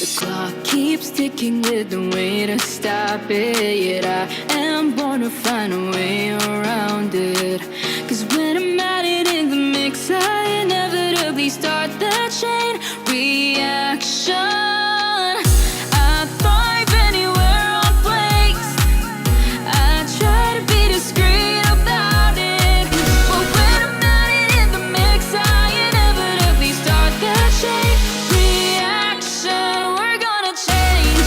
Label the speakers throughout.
Speaker 1: The clock keeps ticking with no way to stop it. Yet I am born to find a way around it. Cause when I'm at it in the mix, I inevitably start that chain reaction. I thrive anywhere I'm placed. I try to be discreet about it. But when I'm at it in the mix, I inevitably start that chain reaction. We're gonna change.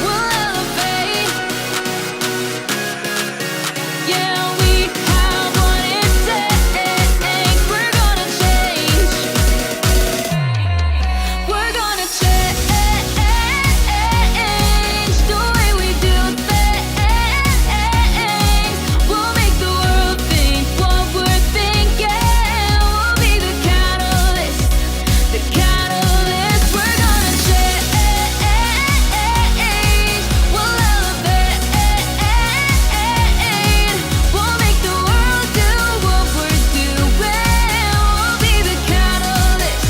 Speaker 1: We'll elevate. Yeah, we have what it takes. We're gonna change. We're gonna change the way we do things. We'll make the world think what we're thinking. We'll be the catalyst, the catalyst. We're gonna change. We'll elevate. We'll make the world do what we're doing. We'll be the catalyst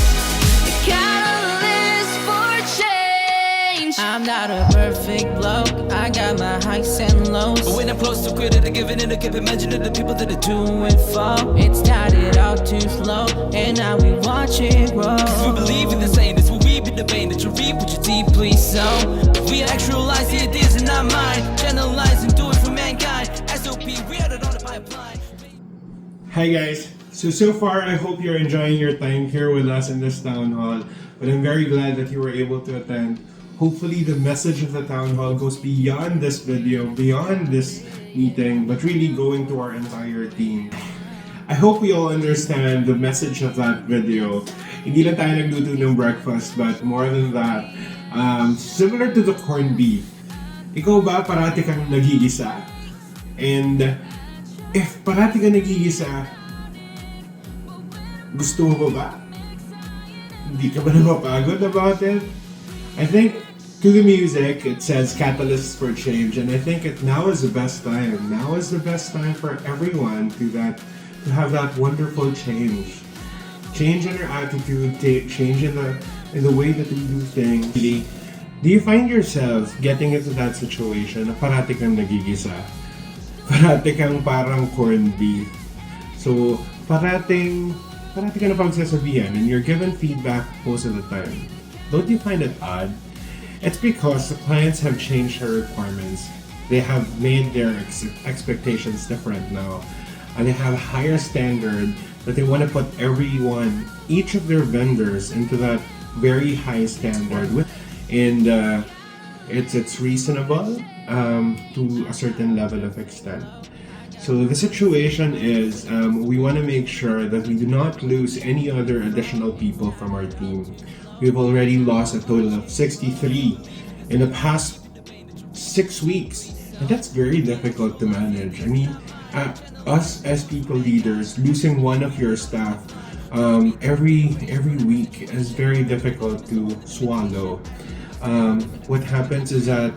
Speaker 1: for change.
Speaker 2: I'm not a perfect bloke, I got my heights and lows.
Speaker 3: But when I'm close to quit it, I give it in, I keep imagining the people that are doing fall.
Speaker 2: It started out too slow, and now we watch it grow.
Speaker 3: Cause we believe in the same, that's what we be debating, that you reap what you deeply sow. We actualize the ideas in our mind, channelize and do it for mankind. SOP, we are it on the pipeline.
Speaker 4: Hi guys! So far I hope you're enjoying your time here with us in this town hall. But I'm very glad that you were able to attend. Hopefully the message of the town hall goes beyond this video, beyond this meeting, but really going to our entire team. I hope we all understand the message of that video. Hindi lang tayo nagluto ng breakfast, but more than that, similar to the corned beef. Ikaw ba parati kang nagigisa? And if parati ka nagigisa, gusto mo ba? Hindi ka ba napapagod about it? I think to the music, it says catalysts for change, and I think now is the best time. Now is the best time for everyone to have that wonderful change. Change in our attitude, change in the way that we do things. Do you find yourself getting into that situation na parati kang nagigisa? Parati kang parang corned beef. So, parati ka na pagsasabihan and you're given feedback most of the time. Don't you find it odd? It's because the clients have changed their requirements. They have made their expectations different now. And they have a higher standard that they want to put everyone, each of their vendors, into that very high standard. And it's reasonable to a certain level of extent. So the situation is we want to make sure that we do not lose any other additional people from our team. We've already lost a total of 63 in the past 6 weeks. And that's very difficult to manage. I mean, us as people leaders, losing one of your staff every week is very difficult to swallow. What happens is that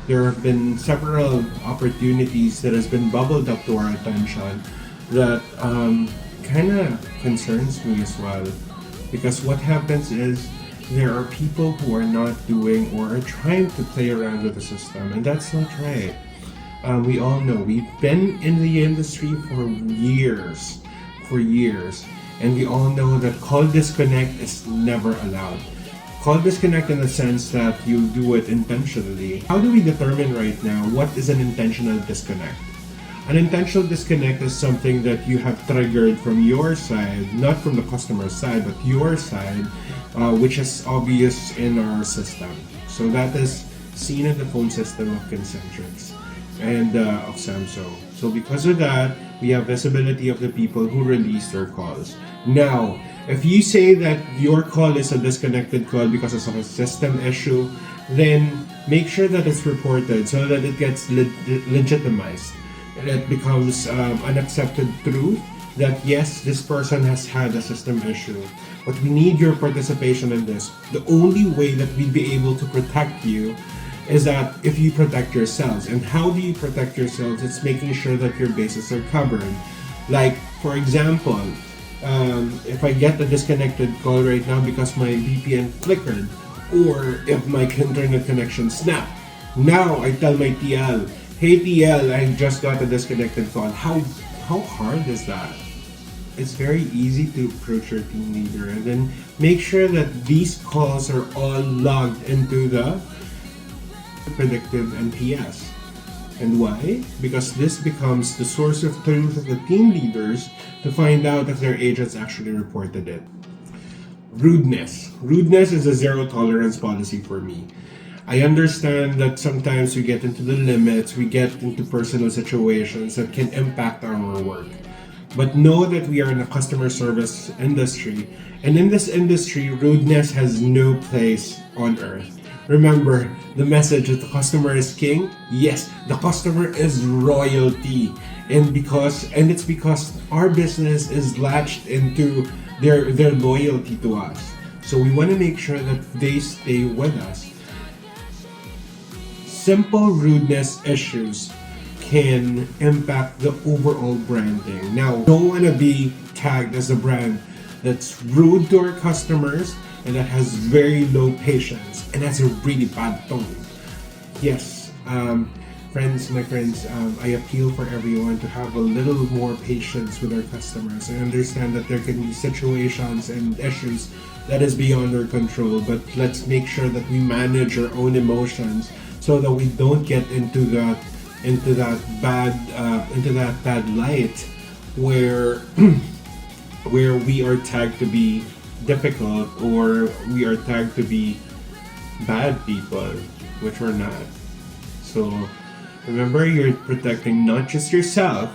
Speaker 4: there have been several opportunities that has been bubbled up to our attention that kind of concerns me as well. Because what happens is there are people who are not doing or are trying to play around with the system, and that's not right. We all know we've been in the industry for years, and we all know that call disconnect is never allowed. Call disconnect in the sense that you do it intentionally. How do we determine right now what is an intentional disconnect? An intentional disconnect is something that you have triggered from your side, not from the customer's side, but your side, which is obvious in our system. So that is seen in the phone system of Concentrix and of Samsung. So because of that, we have visibility of the people who release their calls. Now, if you say that your call is a disconnected call because of a system issue, then make sure that it's reported so that it gets legitimized. It becomes an accepted truth that yes, this person has had a system issue, but we need your participation in this. The only way that we'd be able to protect you is that if you protect yourselves. And how do you protect yourselves? It's making sure that your bases are covered. Like, for example, if I get a disconnected call right now because my VPN flickered, or if my internet connection snapped, now I tell my TL, hey TL, I just got a disconnected call. How hard is that? It's very easy to approach your team leader and then make sure that these calls are all logged into the predictive NPS. And why? Because this becomes the source of truth of the team leaders to find out if their agents actually reported it. Rudeness. Rudeness is a zero tolerance policy for me. I understand that sometimes we get into the limits, we get into personal situations that can impact our work. But know that we are in a customer service industry, and in this industry, rudeness has no place on earth. Remember the message that the customer is king? Yes, the customer is royalty. And it's because our business is latched into their loyalty to us. So we want to make sure that they stay with us. Simple rudeness issues can impact the overall branding. Now, don't want to be tagged as a brand that's rude to our customers and that has very low patience and has a really bad tone. Yes, my friends, I appeal for everyone to have a little more patience with our customers. I understand that there can be situations and issues that is beyond our control, but let's make sure that we manage our own emotions so that we don't get into that bad light where where we are tagged to be difficult or we are tagged to be bad people, which we're not. So remember, you're protecting not just yourself,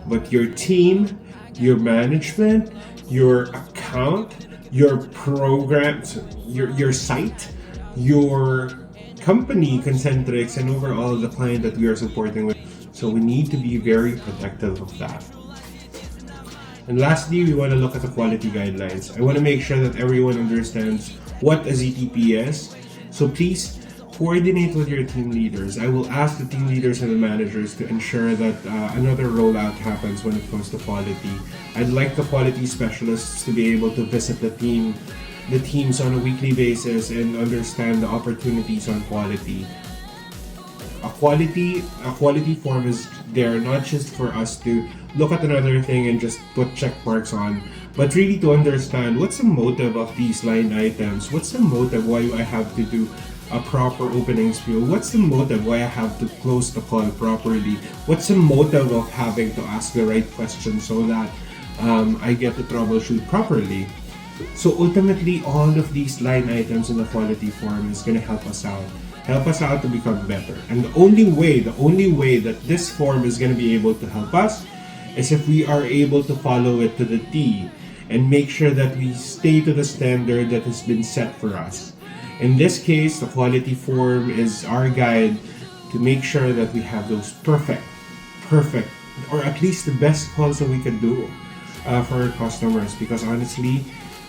Speaker 4: but your team, your management, your account, your programs, your site, your company, Concentrix, and overall the client that we are supporting with. So we need to be very protective of that. And lastly, we want to look at the quality guidelines. I want to make sure that everyone understands what a ZTP is. So please coordinate with your team leaders. I will ask the team leaders and the managers to ensure that another rollout happens when it comes to quality. I'd like the quality specialists to be able to visit the teams on a weekly basis and understand the opportunities on quality. A quality form is there not just for us to look at another thing and just put check marks on, but really to understand what's the motive of these line items, what's the motive why I have to do a proper opening spiel, what's the motive why I have to close the call properly, what's the motive of having to ask the right question so that I get to troubleshoot properly. So ultimately, all of these line items in the quality form is going to help us out to become better. And the only way that this form is going to be able to help us is if we are able to follow it to the T and make sure that we stay to the standard that has been set for us. In this case, the quality form is our guide to make sure that we have those perfect, or at least the best calls that we can do for our customers. Because honestly,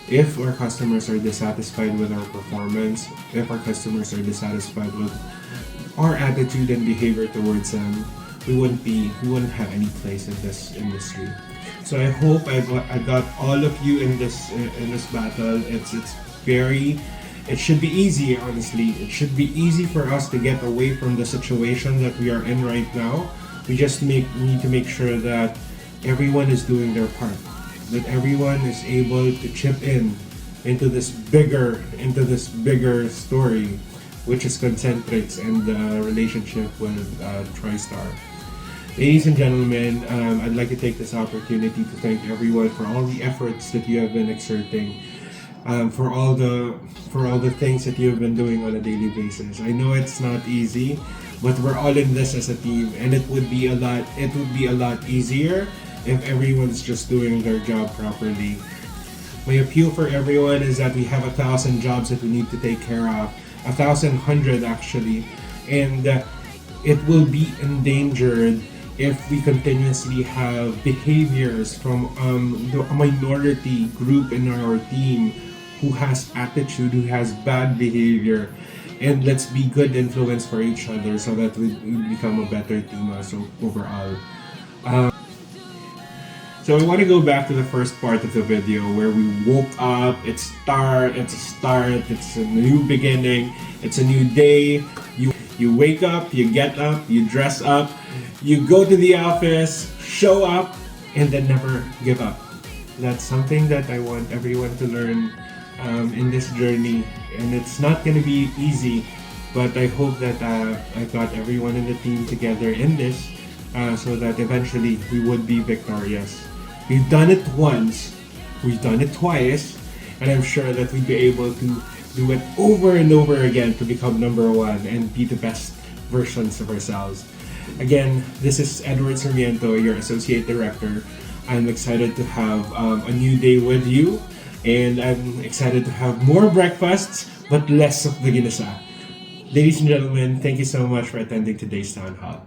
Speaker 4: if our customers are dissatisfied with our performance, if our customers are dissatisfied with our attitude and behavior towards them, we wouldn't have any place in this industry. So I hope I got all of you in this battle. It should be easy, honestly. It should be easy for us to get away from the situation that we are in right now. We just need to make sure that everyone is doing their part, that everyone is able to chip in into this bigger story, which is Concentrix and the relationship with TriStar. Ladies and gentlemen, I'd like to take this opportunity to thank everyone for all the efforts that you have been exerting, for all the things that you have been doing on a daily basis. I know it's not easy, but we're all in this as a team, and it would be a lot easier if everyone's just doing their job properly. My appeal for everyone is that we have 1,000 jobs that we need to take care of, 1,100 actually, and it will be endangered if we continuously have behaviors from a minority group in our team who has attitude, who has bad behavior. And let's be good influence for each other so that we become a better team also overall. So I want to go back to the first part of the video where we woke up, it's a start, it's a new beginning, it's a new day. You wake up, you get up, you dress up, you go to the office, show up, and then never give up. That's something that I want everyone to learn in this journey. And it's not going to be easy, but I hope that I got everyone in the team together in this so that eventually we would be victorious. We've done it once, we've done it twice, and I'm sure that we'd be able to do it over and over again to become number one and be the best versions of ourselves. Again, this is Edward Sarmiento, your Associate Director. I'm excited to have a new day with you, and I'm excited to have more breakfasts, but less of the ginasa. Ladies and gentlemen, thank you so much for attending today's Town Hall.